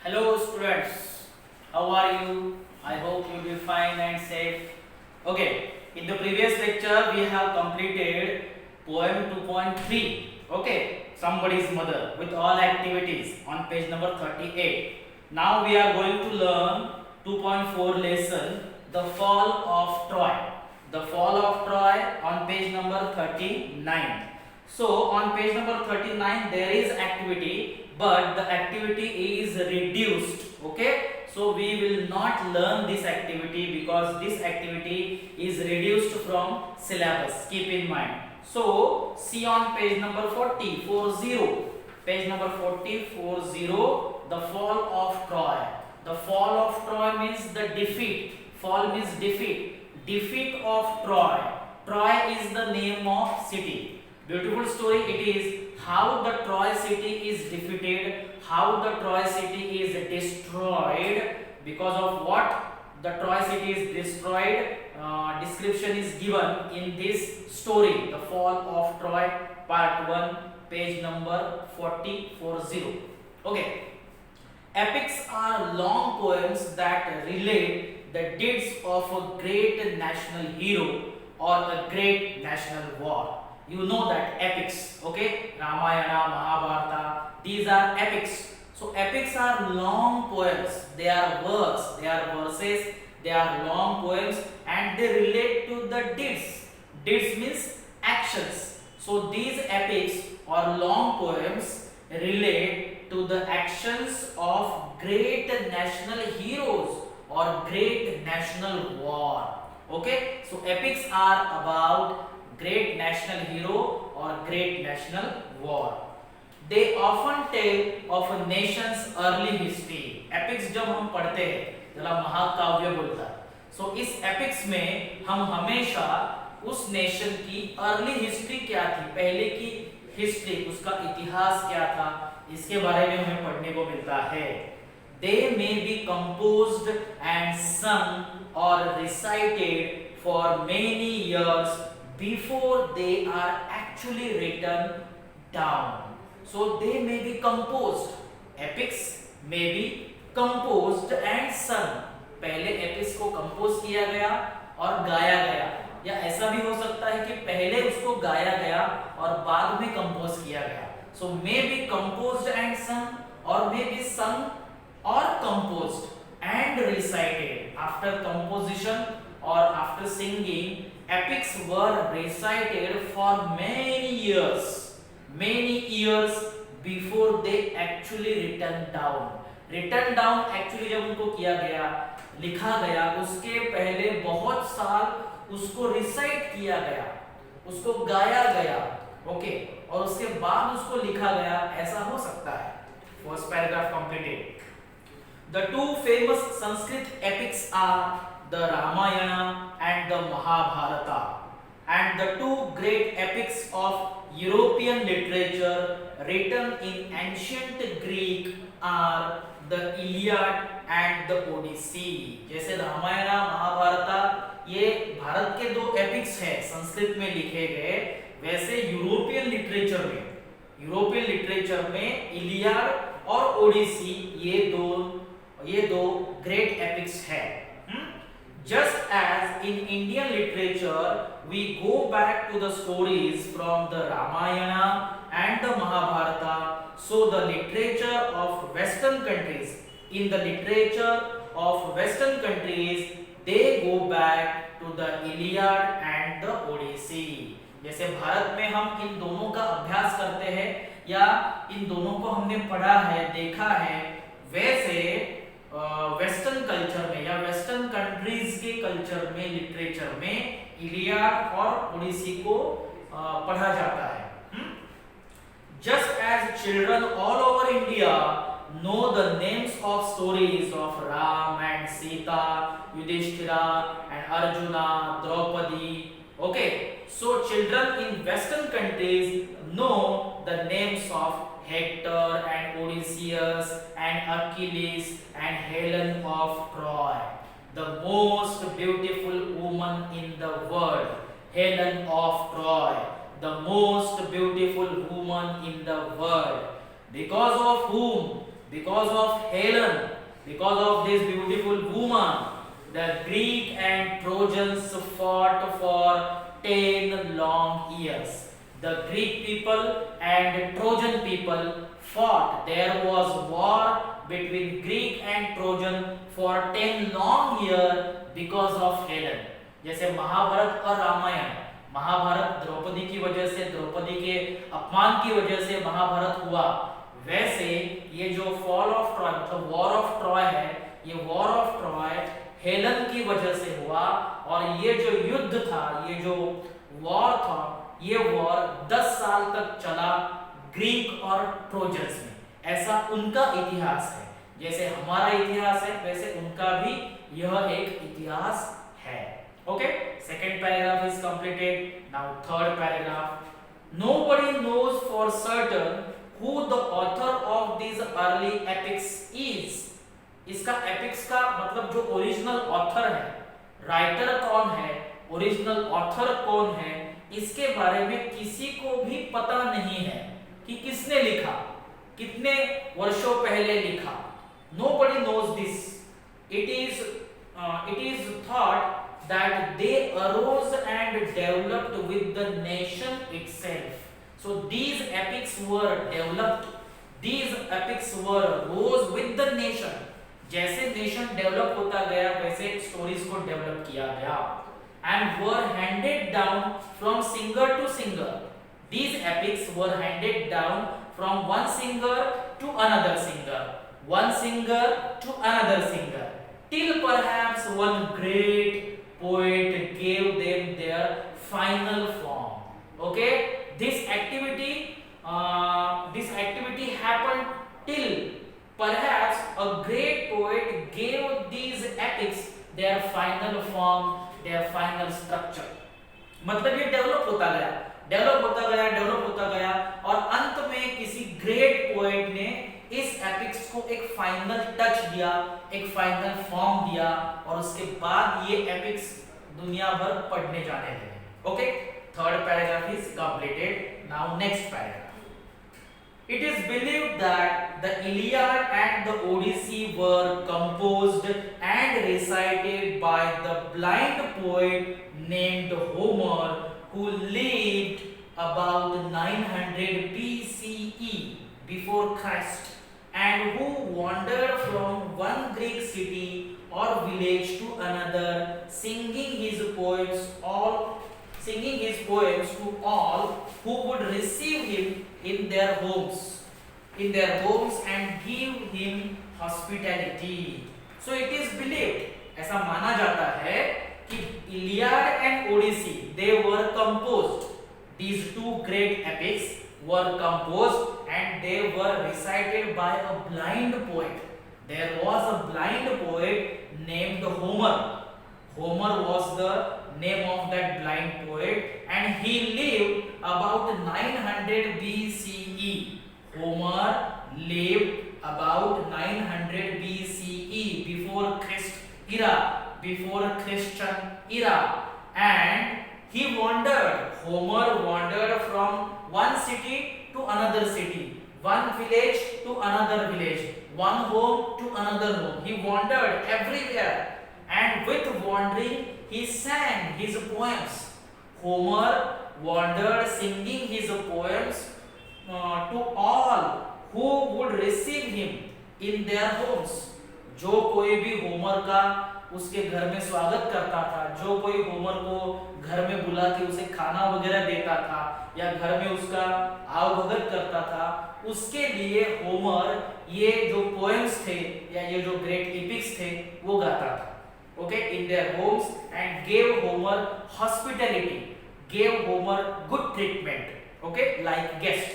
Hello students, how are you? I hope you will be fine and safe. Okay, in the previous lecture we have completed poem 2.3. Okay, somebody's mother with all activities on page number 38. Now we are going to learn 2.4 lesson, the fall of Troy. The fall of Troy on page number 39. So on page number 39 there is activity, but the activity is reduced. Okay, so we will not learn this activity because this activity is reduced from syllabus, keep in mind. So see on page number 40, page number 40, the fall of Troy. The fall of Troy means the defeat. Fall means defeat of Troy. Troy is the name of city. Beautiful story it is, how the Troy city is defeated, how the Troy city is destroyed. Because of what the Troy city is destroyed, description is given in this story, the fall of Troy, part 1, page number 40. Okay, epics are long poems that relate the deeds of a great national hero or a great national war. You know that epics, okay? Ramayana, Mahabharata, these are epics. So epics are long poems, they are works, they are verses, they are long poems and they relate to the deeds. Deeds means actions. So these epics or long poems relate to the actions of great national heroes or great national war. Okay, so epics are about great national hero or great national war. They often tell of a nation's early history. Epics जब हम पढ़ते हैं जला महाकाव्य बोलता है. So इस epics में हम हमेशा उस नेशन की अर्ली हिस्ट्री क्या थी, पहले की हिस्ट्री, उसका इतिहास क्या था, इसके बारे में हमें पढ़ने को मिलता है. They may be composed and sung or recited for many years before they are actually written down. So they may be composed. Epics may be composed and sung. पहले epics को compose किया गया और गाया गया, या ऐसा भी हो सकता है कि पहले उसको गाया गया और बाद में compose किया गया. So may be composed and sung or may be sung or composed and recited. After composition or after singing, epics were recited for many years before they actually written down. Written down actually जब उनको किया गया, लिखा गया, उसके पहले बहुत साल उसको रिसाइट किया गया, उसको गाया गया, ओके, और उसके बाद उसको लिखा गया, ऐसा हो सकता है. First paragraph completed. The two famous Sanskrit epics are the Ramayana and the Mahabharata, and the two great epics of European literature written in ancient Greek are the Iliad and the Odyssey. जैसे रामायण महाभारता ये भारत के दो epics हैं संस्कृत में लिखे गए, वैसे European literature में इलियाड और ओडिसी ये दो ग्रेट एपिक्स है. Just as in Indian literature we go back to the stories from the Ramayana and the Mahabharata, so the literature of western countries, in the literature of western countries they go back to the Iliad and the Odyssey. जैसे भारत में हम इन दोनों का अभ्यास करते हैं या इन दोनों को हमने पढ़ा है, देखा है, वैसे वेस्टर्न कल्चर में या वेस्टर्न कंट्रीज के कल्चर में, लिटरेचर में इलियाड और ओडिसी को पढ़ा जाता है. Just as children all over India know the names of stories of Ram and Sita, Yudhishthira and Arjuna, Draupadi, okay, so children in western countries know the names of Hector and Odysseus and Achilles and Helen of Troy, the most beautiful woman in the world, Helen of Troy, the most beautiful woman in the world, because of whom because of Helen, because of this beautiful woman, the Greek and Trojans fought for 10 long years. The Greek people and Trojan people fought. There was war between Greek and Trojan for 10 long years because of Helen. जैसे महाभारत और रामायण, महाभारत द्रौपदी की वजह से, द्रौपदी के अपमान की वजह से महाभारत हुआ, वैसे ये जो फॉल ऑफ ट्रॉय मतलब वॉर ऑफ ट्रॉय है, ये वॉर ऑफ ट्रॉय हेलन की वजह से हुआ। और ये जो युद्ध था, ये जो वॉर था, ये वॉर 10 साल तक चला ग्रीक और ट्रोजन्स में। ऐसा उनका इतिहास है, जैसे हमारा इतिहास है वैसे उनका भी यह एक इतिहास है। Okay, second paragraph is completed. Now third paragraph, nobody knows for certain who the author of these early epics is। इसका एपिक्स का मतलब जो ओरिजिनल ऑथर है, राइटर कौन है, ओरिजिनल ऑथर कौन है, इसके बारे में किसी को भी पता नहीं है कि किसने लिखा, कितने वर्षों पहले लिखा। Nobody knows this. It is thought that they arose and developed with the nation itself. So these epics were developed, these epics were rose with the nation. जैसे नेशन डेवलप होता गया वैसे स्टोरीज को डेवलप किया गया, and were handed down from singer to singer. These epics were handed down from one singer to another singer, one singer to another singer, till perhaps one great poet gave them their final form. Okay, this activity happened till perhaps a great poet gave these epics their final form, their final structure. मतलब ये develop होता गया, develop होता गया, develop होता गया, और अंत में किसी ग्रेट पोएट ने इस एपिक्स को एक फाइनल टच दिया, एक फाइनल फॉर्म दिया, और उसके बाद ये एपिक्स दुनिया भर पढ़ने जाने लगे। Okay, third paragraph is completed. Now next paragraph, it is believed that the Iliad and the Odyssey were composed and recited by the blind poet named Homer, who lived about 900 BCE before Christ, and who wandered from one Greek city or village to another, singing his poems to all who would receive him in their homes and give him hospitality. So it is believed, ऐसा माना जाता है कि Iliad and Odyssey, they were composed, these two great epics were composed and they were recited by a blind poet. There was a blind poet named Homer. Homer was the name of that blind poet, and he lived about 900 BCE. Homer lived about 900 BCE, before Christian era, and he wandered. Homer wandered from one city to another city, one village to another village, one home to another home. He wandered everywhere, and with wandering he sang his poems. Homer wandered singing his poems to all who would receive him in their homes. जो कोई भी Homer का उसके घर में स्वागत करता था, जो कोई होमर को घर में बुला के उसे खाना वगैरह देता था या घर में उसका आवभगत करता था, उसके लिए होमर ये जो पोएम्स थे या ये जो ग्रेट एपिक्स थे वो गाता था। Okay, in their homes, and gave Homer hospitality, gave Homer good treatment, okay, like guest.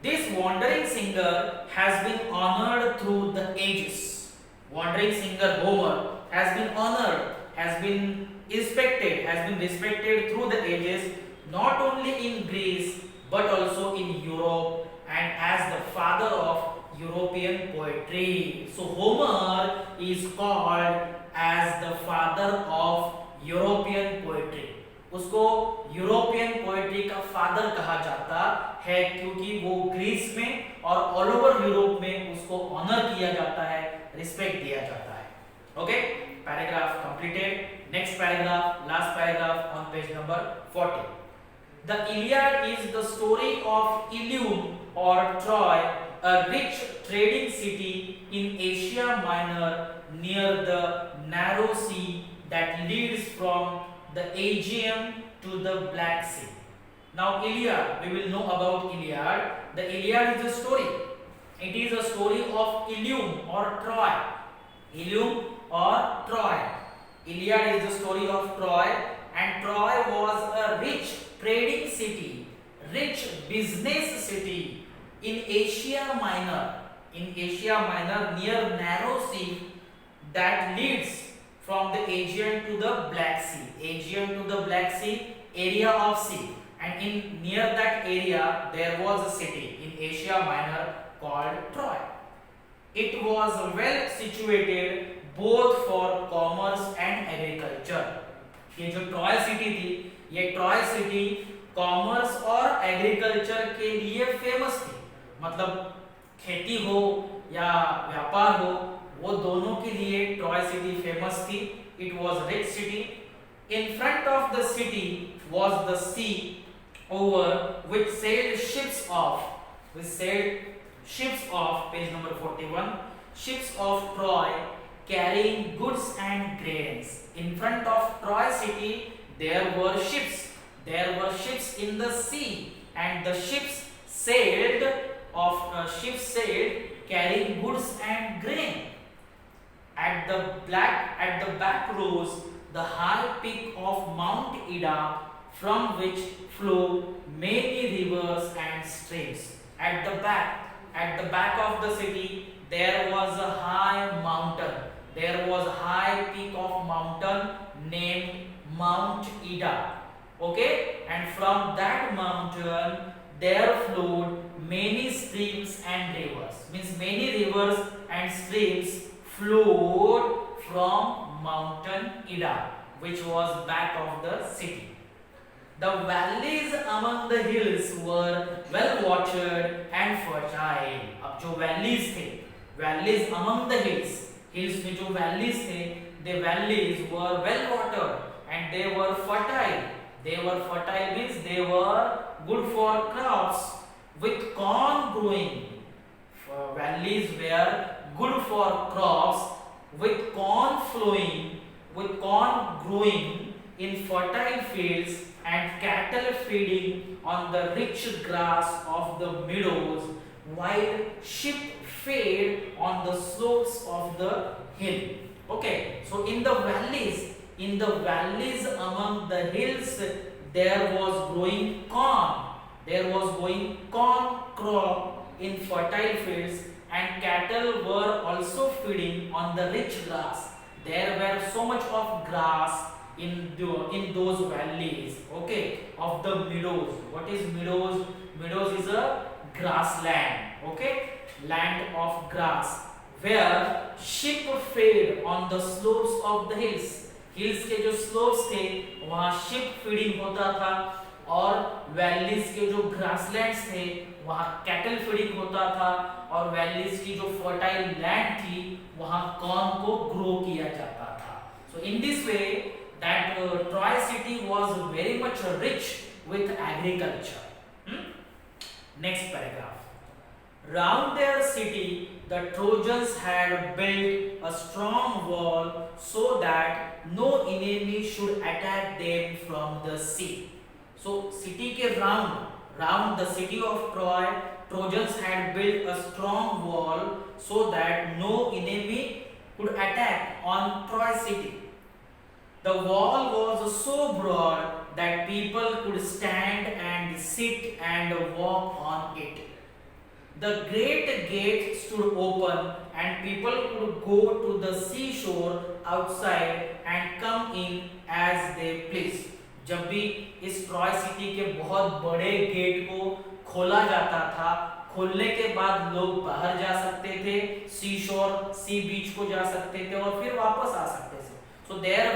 This wandering singer has been honored through the ages. Wandering singer Homer has been honored, has been respected through the ages, not only in Greece but also in Europe, and as the father of European poetry. So Homer is called as the father of European poetry. उसको European poetry का father कहा जाता है क्योंकि वो Greece में और all over Europe में उसको ऑनर किया जाता है, रिस्पेक्ट दिया जाता है. Okay, paragraph completed. Next paragraph, last paragraph on page number 40. The Iliad is the story of Ilium or Troy, a rich trading city in Asia Minor near the narrow sea that leads from the Aegean to the Black Sea. Now Iliad, we will know about Iliad. The Iliad is a story. It is a story of Ilium or Troy. Ilium or Troy. Iliad is the story of Troy, and Troy was a rich trading city, rich business city in Asia Minor. In Asia Minor near narrow sea that leads from the Aegean to the Black Sea. Aegean to the Black Sea, area of sea. And in near that area there was a city in Asia Minor called Troy. It was well situated both for commerce and agriculture. ये जो Troy city थी, ये Troy city commerce और agriculture के लिए famous थी. मतलब खेती हो या व्यापार हो, वो दोनों के लिए ट्रॉय सिटी फेमस थी. It was rich city. In front of the city was the sea over which sailed ships of page number 41, ships of Troy carrying goods and grains. In front of Troy city there were ships. There were ships in the sea, and the ships sailed carrying goods and grain. At the back rose the high peak of Mount Ida, from which flow many rivers and streams. At the back of the city there was a high mountain. There was a high peak of mountain named Mount Ida. Okay, and from that mountain there flowed many streams and rivers. Means many rivers and streams flowed from mountain Ida, which was back of the city. The valleys among the hills were well watered and fertile. अब जो valleys थे, valleys among the hills में जो valleys थे, the valleys were well watered and they were fertile. They were fertile means they were good for crops with corn growing. Valleys were good for crops with corn growing in fertile fields and cattle feeding on the rich grass of the meadows, while sheep fed on the slopes of the hill. Okay, so in the valleys among the hills there was growing corn. There was growing corn crop in fertile fields, and cattle were also feeding on the rich grass. There were so much of grass in those valleys, okay, of the meadows. What is meadows? Meadows is a grassland, okay, land of grass, where sheep fed on the slopes of the hills. Hills के जो slopes थे वहाँ sheep feeding होता था, और valleys के जो grasslands थे वहाँ cattle feeding होता था, और valleys की जो fertile land थी वहाँ corn को grow किया जाता था. So in this way that Troy city was very much rich with agriculture. Next paragraph. Round their city the Trojans had built a strong wall so that no enemy should attack them from the sea. So city के round the city of Troy, Trojans had built a strong wall so that no enemy could attack on Troy city. The wall was so broad that people could stand and sit and walk on it. The great gate stood open and people could go to the seashore outside and come in as they pleased. जब भी इस Troy city के बहुत बड़े gate को खोला जाता था, खोलने के बाद लोग बाहर जा सकते थे, सी बीच को जा सकते थे और फिर वापस आ सकते थे. So there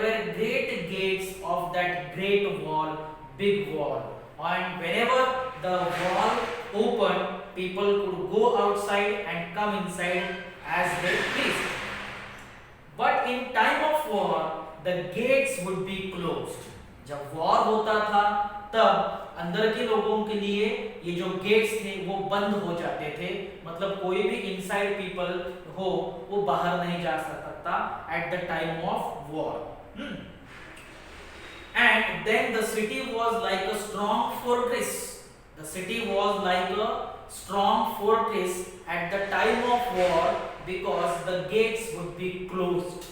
were great gates of that great wall, big wall, and whenever the wall open, people could go outside and come inside as they pleased. But in time of war, the gates would be closed. जब war होता था तब अंदर के लोगों के लिए ये जो गेट्स थे वो बंद हो जाते थे, मतलब कोई भी इनसाइड पीपल हो वो बाहर नहीं जा सकता at the time of war. And then the city was like a strong fortress. The city was like a strong fortress at the time of war because the gates would be closed.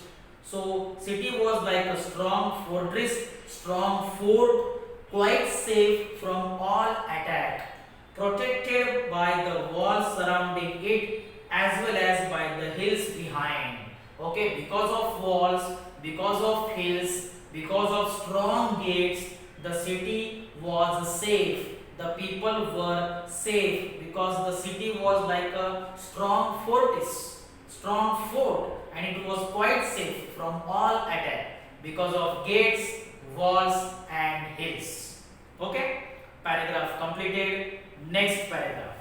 So city was like a strong fortress, strong fort, quite safe from all attack, protected by the walls surrounding it as well as by the hills behind. Okay, because of walls, because of hills, because of strong gates, the city was safe. The people were safe because the city was like a strong fortress, strong fort, and it was quite safe from all attack because of gates, walls and hills. Okay, paragraph completed. Next paragraph.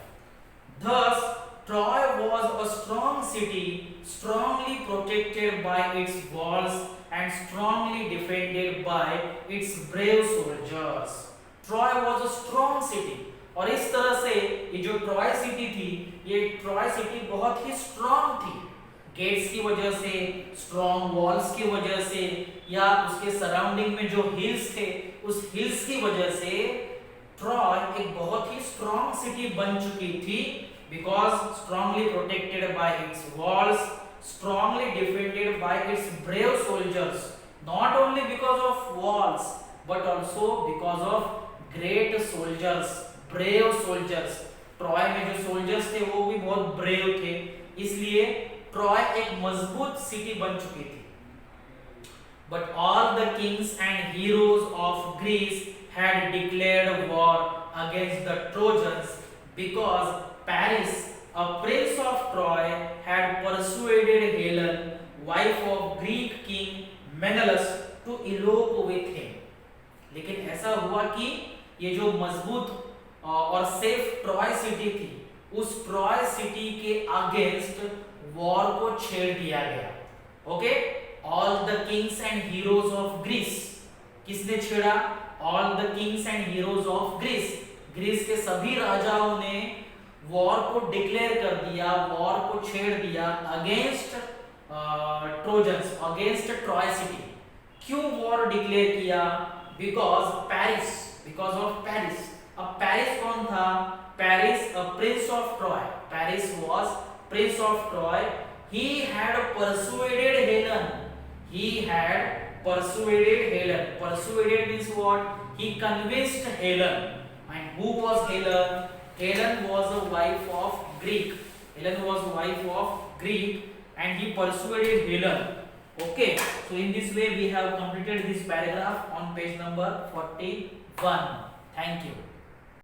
Thus Troy was a strong city, strongly protected by its walls and strongly defended by its brave soldiers. Troy was a strong city, और इस तरह से ये जो Troy city थी, ये Troy city बहुत ही strong थी. गेट्स की वजह से, स्ट्रांग वॉल्स की वजह से, या उसके सराउंडिंग में जो हिल्स थे उस हिल्स की वजह से ट्रॉय एक बहुत ही स्ट्रांग सिटी बन चुकी थी, because strongly protected by its walls, strongly defended by its brave soldiers. Not only because of walls but also because of great soldiers, brave soldiers. Troy में जो सोल्जर्स थे वो भी बहुत ब्रेव थे, इसलिए ट्रॉय एक मजबूत सिटी बन चुकी थी. But all the kings and heroes of Greece had declared war against the Trojans because Paris, a prince of Troy, had persuaded Helen, wife of Greek king Menelaus, to elope with him. लेकिन ऐसा हुआ कि ये जो मजबूत और safe Troy city थी, उस ट्रॉय सिटी के अगेंस्ट वॉर को छेड़ दिया गया. Okay, all the kings and heroes of Greece. किसने छेड़ा? All the kings and heroes of Greece. Greece के सभी राजाओं ने वॉर को डिक्लेयर कर दिया, वॉर को छेड़ दिया against trojans, against Troy city. क्यों वॉर डिक्लेयर किया? Because Paris, because of Paris. अब पेरिस कौन था? Paris a prince of Troy. Paris was Prince of Troy. He had persuaded Helen. He had persuaded Helen. Persuaded means what? He convinced Helen. And who was Helen? Helen was a wife of Greek. Helen was wife of Greek and he persuaded Helen. Okay, so in this way we have completed this paragraph on page number 41. Thank you.